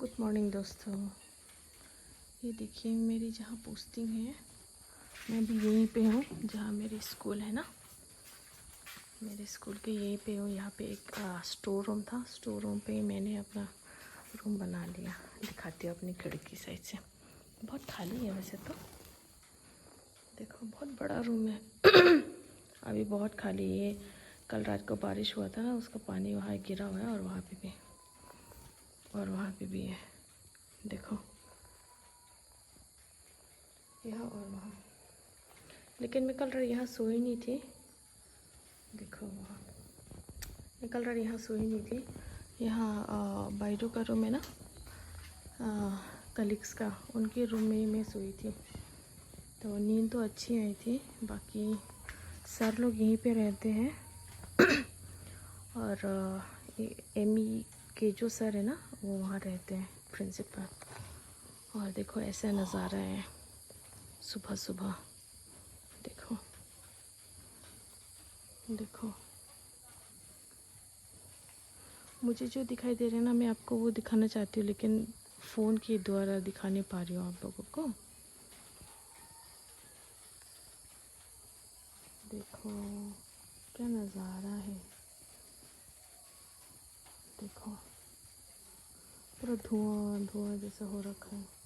Good morning दोस्तों। ये देखिए मेरी जहाँ पोस्टिंग है, मैं भी यहीं पे हूँ जहाँ मेरी स्कूल है ना। मेरे स्कूल के यहीं पे हूँ। यहाँ पे एक स्टोर रूम था। स्टोर रूम पे मैंने अपना रूम बना लिया। दिखाती हूँ अपनी खिड़की साइड से। बहुत खाली है वैसे तो, देखो बहुत बड़ा रूम है। अभी बहुत खाली है। कल रात को बारिश हुआ था ना, उसका पानी वहाँ गिरा हुआ है और वहाँ पे भी, और वहाँ पे भी है। देखो यहाँ और वहाँ। लेकिन मैं कल यहाँ सोई नहीं थी। देखो वहाँ मैं कल यहाँ सोई नहीं थी। यहाँ बाइडो का रूम है ना, कलीग्स का, उनके रूम में ही मैं सोई थी। तो नींद तो अच्छी आई थी। बाकी सर लोग यहीं पे रहते हैं। और एमी के जो सर है ना, वो वहाँ रहते हैं, प्रिंसिपल। और देखो ऐसा नज़ारा है सुबह सुबह। देखो देखो, मुझे जो दिखाई दे रहे हैं ना, मैं आपको वो दिखाना चाहती हूँ, लेकिन फ़ोन के द्वारा दिखा नहीं पा रही हूँ आप लोगों को। देखो क्या नज़ारा है। देखो पूरा धुआं धुआं जैसा हो रखा है।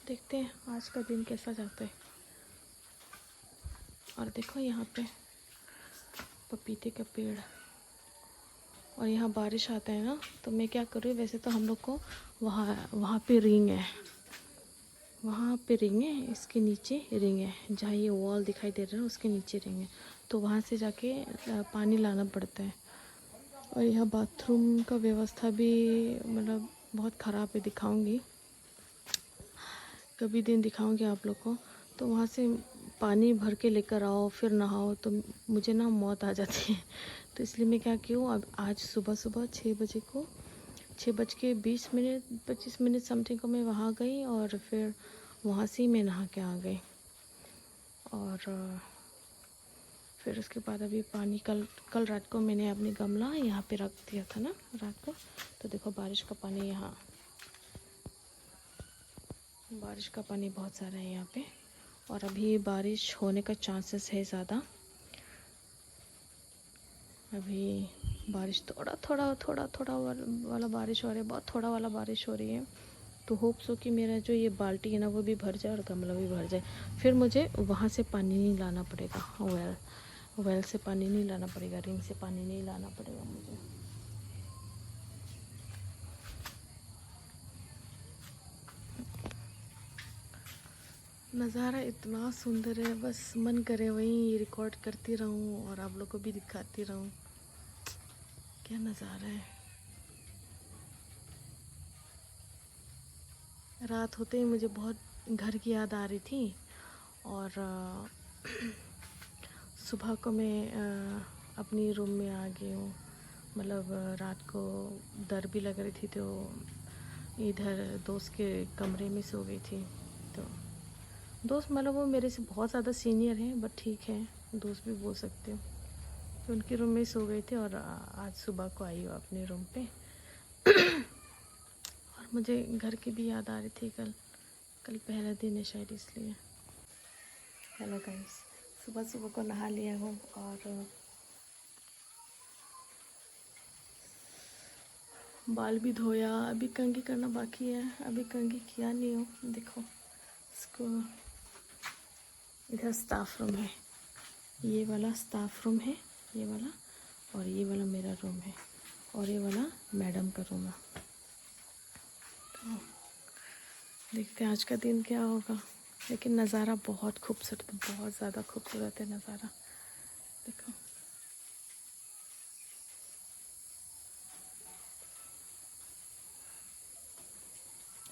देखते हैं आज का दिन कैसा जाता है। और देखो यहाँ पे पपीते का पेड़। और यहाँ बारिश आता है ना, तो मैं क्या करूँ, वैसे तो हम लोग को वहाँ पे रिंग है, वहाँ पे रिंग है, इसके नीचे रिंग है, जहाँ ये वॉल दिखाई दे रहा है उसके नीचे रिंग है। तो वहाँ से जाके पानी लाना पड़ता है। और यहाँ बाथरूम का व्यवस्था भी मतलब बहुत ख़राब है। दिखाऊंगी कभी दिन, दिखाऊंगी आप लोग को। तो वहाँ से पानी भर के लेकर आओ, फिर नहाओ, तो मुझे ना मौत आ जाती है। तो इसलिए मैं क्या की हूँ, अब आज सुबह सुबह 6 बजे को, 6:20 25 मिनट समथिंग को मैं वहाँ गई, और फिर वहाँ से ही मैं नहा के आ गई। और फिर उसके बाद अभी पानी कल रात को मैंने अपनी गमला यहाँ पे रख दिया था ना रात को। तो देखो बारिश का पानी, यहाँ बारिश का पानी बहुत सारा है यहाँ पे। और अभी बारिश होने का चांसेस है ज़्यादा। अभी बारिश थोड़ा थोड़ा थोड़ा थोड़ा वाला बारिश हो रहा है, बहुत थोड़ा वाला बारिश हो रही है। तो होप सो कि मेरा जो ये बाल्टी है ना, वो भी भर जाए और गमला भी भर जाए। फिर मुझे वहाँ से पानी नहीं लाना पड़ेगा, वेल से पानी नहीं लाना पड़ेगा, रिंग से पानी नहीं लाना पड़ेगा मुझे। नज़ारा इतना सुंदर है, बस मन करे वहीं रिकॉर्ड करती रहूं और आप लोग को भी दिखाती रहूं। क्या नज़ारा है। रात होते ही मुझे बहुत घर की याद आ रही थी। और सुबह को मैं अपनी रूम में आ गई हूँ। मतलब रात को डर भी लग रही थी, तो इधर दोस्त के कमरे में सो गई थी। तो दोस्त मतलब वो मेरे से बहुत ज़्यादा सीनियर हैं, बट ठीक है, दोस्त भी बोल सकते हो। तो उनके रूम में सो गए थे, और आज सुबह को आई हूँ अपने रूम पे। और मुझे घर की भी याद आ रही थी। कल पहला दिन है शायद, इसलिए। हेलो गाइस, सुबह सुबह को नहा लिया हूँ और बाल भी धोया। अभी कंघी करना बाकी है, अभी कंघी किया नहीं हूँ। देखो इसको, इधर स्टाफ रूम है, ये वाला स्टाफ रूम है, ये वाला, और ये वाला मेरा रूम है, और ये वाला मैडम का रूम है। तो देखते हैं आज का दिन क्या होगा। लेकिन नज़ारा बहुत खूबसूरत, बहुत ज़्यादा खूबसूरत है नज़ारा। देखो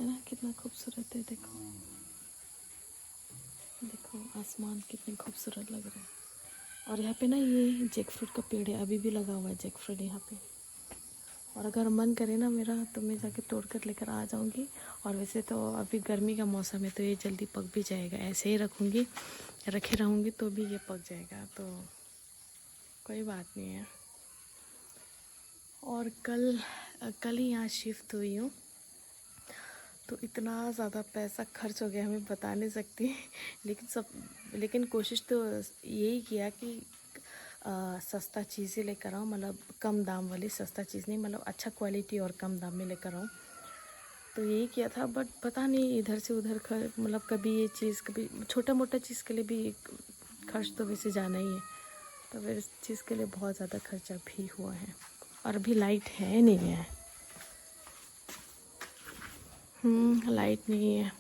है ना, कितना खूबसूरत है। देखो देखो आसमान कितने खूबसूरत लग रहा है। और यहाँ पे ना ये जैक फ्रूट का पेड़ है, अभी भी लगा हुआ है जैक फ्रूट यहाँ पे। और अगर मन करे ना मेरा तो मैं जाके तोड़ कर लेकर आ जाऊँगी। और वैसे तो अभी गर्मी का मौसम है तो ये जल्दी पक भी जाएगा, ऐसे ही रखूँगी, रखे रहूँगी तो भी ये पक जाएगा, तो कोई बात नहीं है। और कल ही यहाँ शिफ्ट हुई हूँ तो इतना ज़्यादा पैसा खर्च हो गया हमें बता नहीं सकती लेकिन कोशिश तो यही किया कि सस्ता चीज़ें लेकर आऊँ, मतलब कम दाम वाली, सस्ता चीज़ नहीं, मतलब अच्छा क्वालिटी और कम दाम में लेकर आऊँ, तो यही किया था। बट पता नहीं इधर से उधर मतलब कभी ये चीज़, कभी छोटा मोटा चीज़ के लिए भी खर्च तो वैसे जाना ही है, तो फिर इस चीज़ के लिए बहुत ज़्यादा खर्चा भी हुआ है। और अभी लाइट है नहीं है, लाइट नहीं है।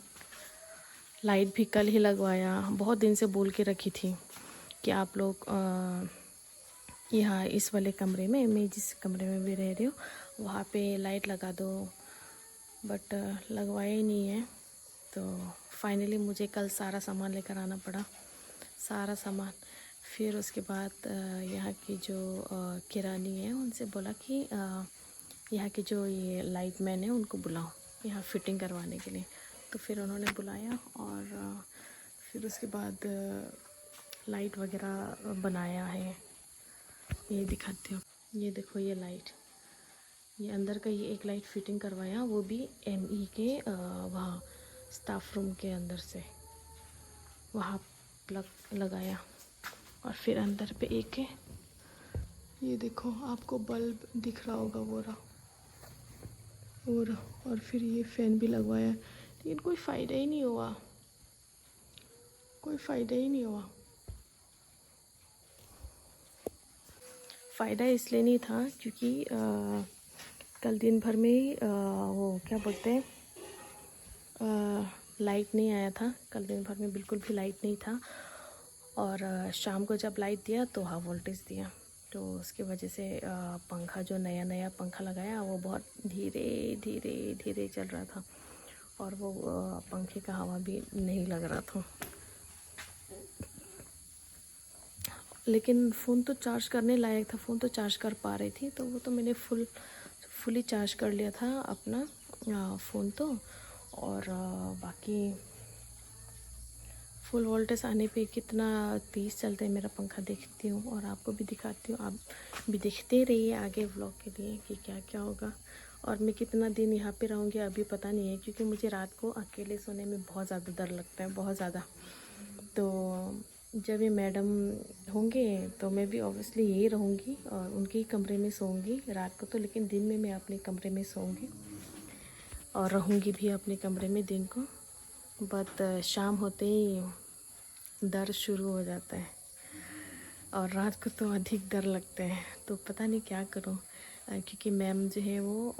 लाइट भी कल ही लगवाया, बहुत दिन से बोल के रखी थी कि आप लोग यहाँ इस वाले कमरे में, मैं जिस कमरे में भी रह रही हूँ वहाँ पे लाइट लगा दो, बट लगवाया ही नहीं है। तो फाइनली मुझे कल सारा सामान लेकर आना पड़ा, सारा सामान। फिर उसके बाद यहाँ की जो किरानी है उनसे बोला कि यहाँ के जो ये लाइट मैन है उनको बुलाओ यहाँ फिटिंग करवाने के लिए, तो फिर उन्होंने बुलाया और फिर उसके बाद लाइट वगैरह बनाया है। ये दिखाती हूँ, ये देखो ये लाइट, ये अंदर का ये एक लाइट फिटिंग करवाया, वो भी एमई के वहाँ स्टाफ रूम के अंदर से वहाँ प्लग लगाया। और फिर अंदर पे एक है, ये देखो आपको बल्ब दिख रहा होगा वो रहा, और फिर ये फ़ैन भी लगवाया, लेकिन कोई फ़ायदा ही नहीं हुआ, कोई फ़ायदा ही नहीं हुआ। फ़ायदा इसलिए नहीं था क्योंकि कल दिन भर में ही वो क्या बोलते हैं, लाइट नहीं आया था, कल दिन भर में बिल्कुल भी लाइट नहीं था। और शाम को जब लाइट दिया तो हाई वोल्टेज दिया, तो उसकी वजह से पंखा, जो नया पंखा लगाया वो बहुत धीरे धीरे धीरे चल रहा था, और वो पंखे का हवा भी नहीं लग रहा था। लेकिन फ़ोन तो चार्ज करने लायक था, फ़ोन तो चार्ज कर पा रही थी, तो वो तो मैंने फुली चार्ज कर लिया था अपना फ़ोन तो। और बाकी फुल वोल्टेज आने पे कितना तेज़ चलता है मेरा पंखा देखती हूँ और आपको भी दिखाती हूँ। आप भी देखते रहिए आगे व्लॉग के लिए कि क्या क्या होगा। और मैं कितना दिन यहाँ पे रहूँगी अभी पता नहीं है, क्योंकि मुझे रात को अकेले सोने में बहुत ज़्यादा डर लगता है, बहुत ज़्यादा। तो जब ये मैडम होंगे तो मैं भी ऑब्वियसली यही रहूँगी और उनके ही कमरे में सोऊंगी रात को तो, लेकिन दिन में मैं अपने कमरे में सोऊंगी और रहूँगी भी अपने कमरे में दिन को। बट शाम होते ही डर शुरू हो जाता है और रात को तो अधिक डर लगता है, तो पता नहीं क्या करूं। क्योंकि मैम जो है वो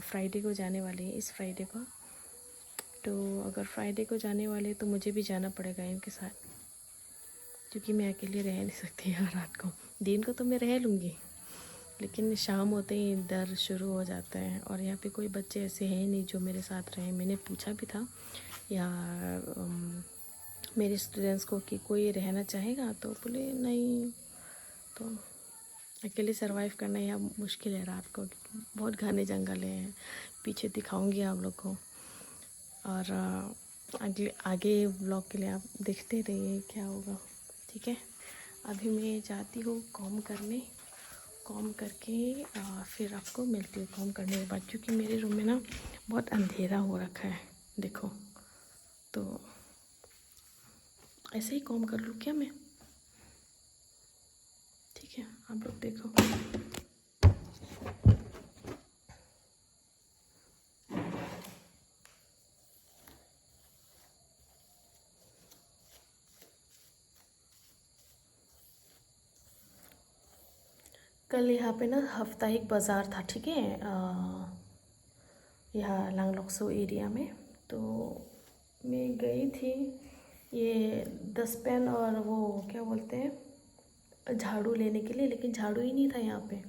फ्राइडे को जाने वाली है, इस फ्राइडे को। तो अगर फ्राइडे को जाने वाले तो मुझे भी जाना पड़ेगा इनके साथ, क्योंकि मैं अकेले रह नहीं सकती यार रात को। दिन को तो मैं रह लूँगी, लेकिन शाम होते ही डर शुरू हो जाता है। और यहाँ पे कोई बच्चे ऐसे हैं नहीं जो मेरे साथ रहें। मैंने पूछा भी था या मेरे स्टूडेंट्स को कि कोई रहना चाहेगा, तो बोले नहीं, तो अकेले सरवाइव करना यहाँ मुश्किल है रात को, बहुत घने जंगल हैं। पीछे दिखाऊंगी आप लोग को, और आगे व्लॉग के लिए आप देखते रहिए क्या होगा, ठीक है। अभी मैं जाती हूँ कॉम करने, कॉम करके फिर आपको मिलती हूँ कॉम करने के बाद, क्योंकि मेरे रूम में ना बहुत अंधेरा हो रखा है देखो। तो ऐसे ही कॉम कर लूँ क्या मैं, ठीक है, आप लोग देखो। कल यहाँ पे ना साप्ताहिक बाज़ार था, ठीक है, यहाँ लांगलोक्सो एरिया में। तो मैं गई थी, ये 10 पेन और वो क्या बोलते हैं झाड़ू लेने के लिए, लेकिन झाड़ू ही नहीं था यहाँ पे।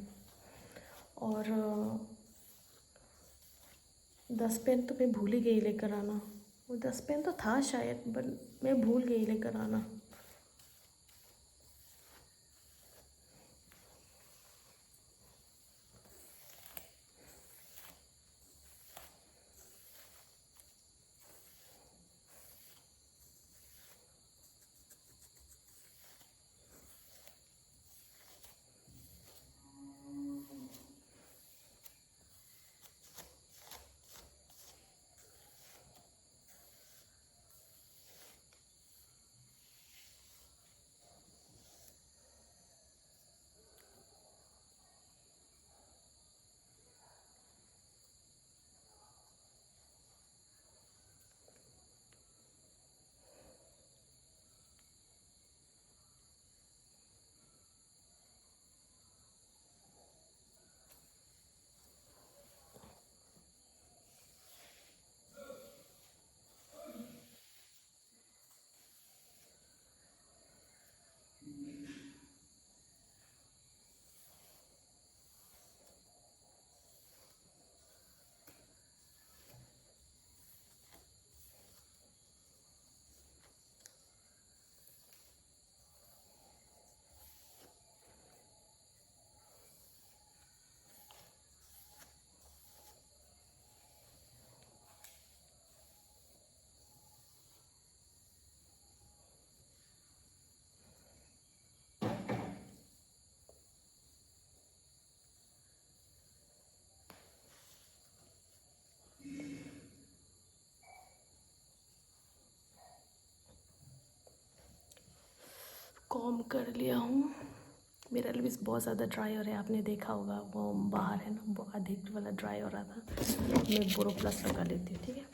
और 10 पेन तो मैं भूल ही गई लेकर आना, वो 10 पेन तो था शायद, बट मैं भूल गई लेकर आना। कॉम कर लिया हूँ। मेरा लिप्स बहुत ज़्यादा ड्राई हो रहा है, आपने देखा होगा वो बाहर है ना, वो अधिक वाला ड्राई हो रहा था। मैं बोरो प्लस लगा लेती हूँ, ठीक है।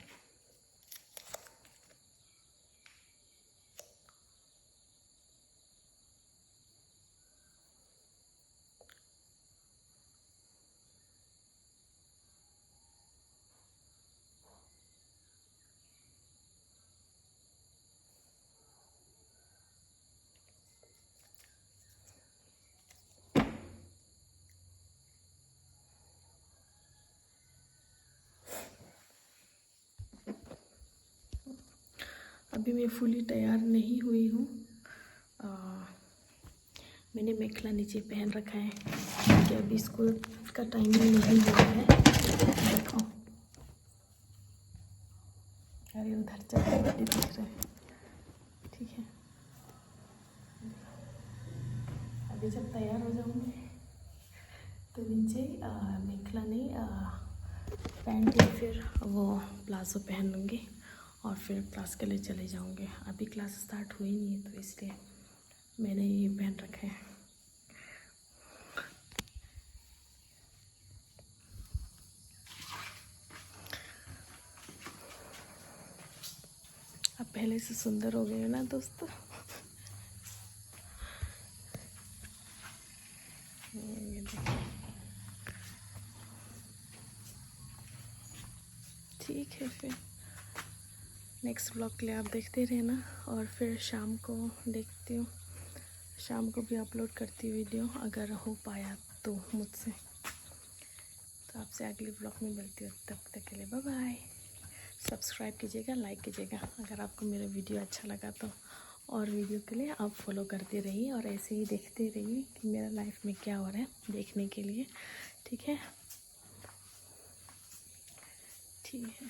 अभी मैं फुली तैयार नहीं हुई हूँ। मैंने मेखला नीचे पहन रखा है क्योंकि अभी स्कूल का टाइमिंग नहीं हुआ है। देखो, अरे उधर चलते दिख रहे हैं, ठीक है। अभी जब तैयार हो जाऊँगी तो नीचे मेखला नहीं, पैंट या फिर वो प्लाजो पहन लूँगी और फिर क्लास के लिए चले जाऊँगी। अभी क्लास स्टार्ट हुई नहीं है तो इसलिए मैंने ये पहन रखा है। अब पहले से सुंदर हो गए हो ना दोस्तों। ये देखो, ठीक है। फिर नेक्स्ट ब्लॉग के लिए आप देखते रहना और फिर शाम को देखती हूँ, शाम को भी अपलोड करती हूँ वीडियो अगर हो पाया तो मुझसे। तो आपसे अगले ब्लॉग में मिलती हूँ, तब तक के लिए बाय बाय। सब्सक्राइब कीजिएगा, लाइक कीजिएगा अगर आपको मेरा वीडियो अच्छा लगा तो। और वीडियो के लिए आप फॉलो करते रहिए और ऐसे ही देखते रहिए कि मेरा लाइफ में क्या हो रहा है देखने के लिए, ठीक है। ठीक है।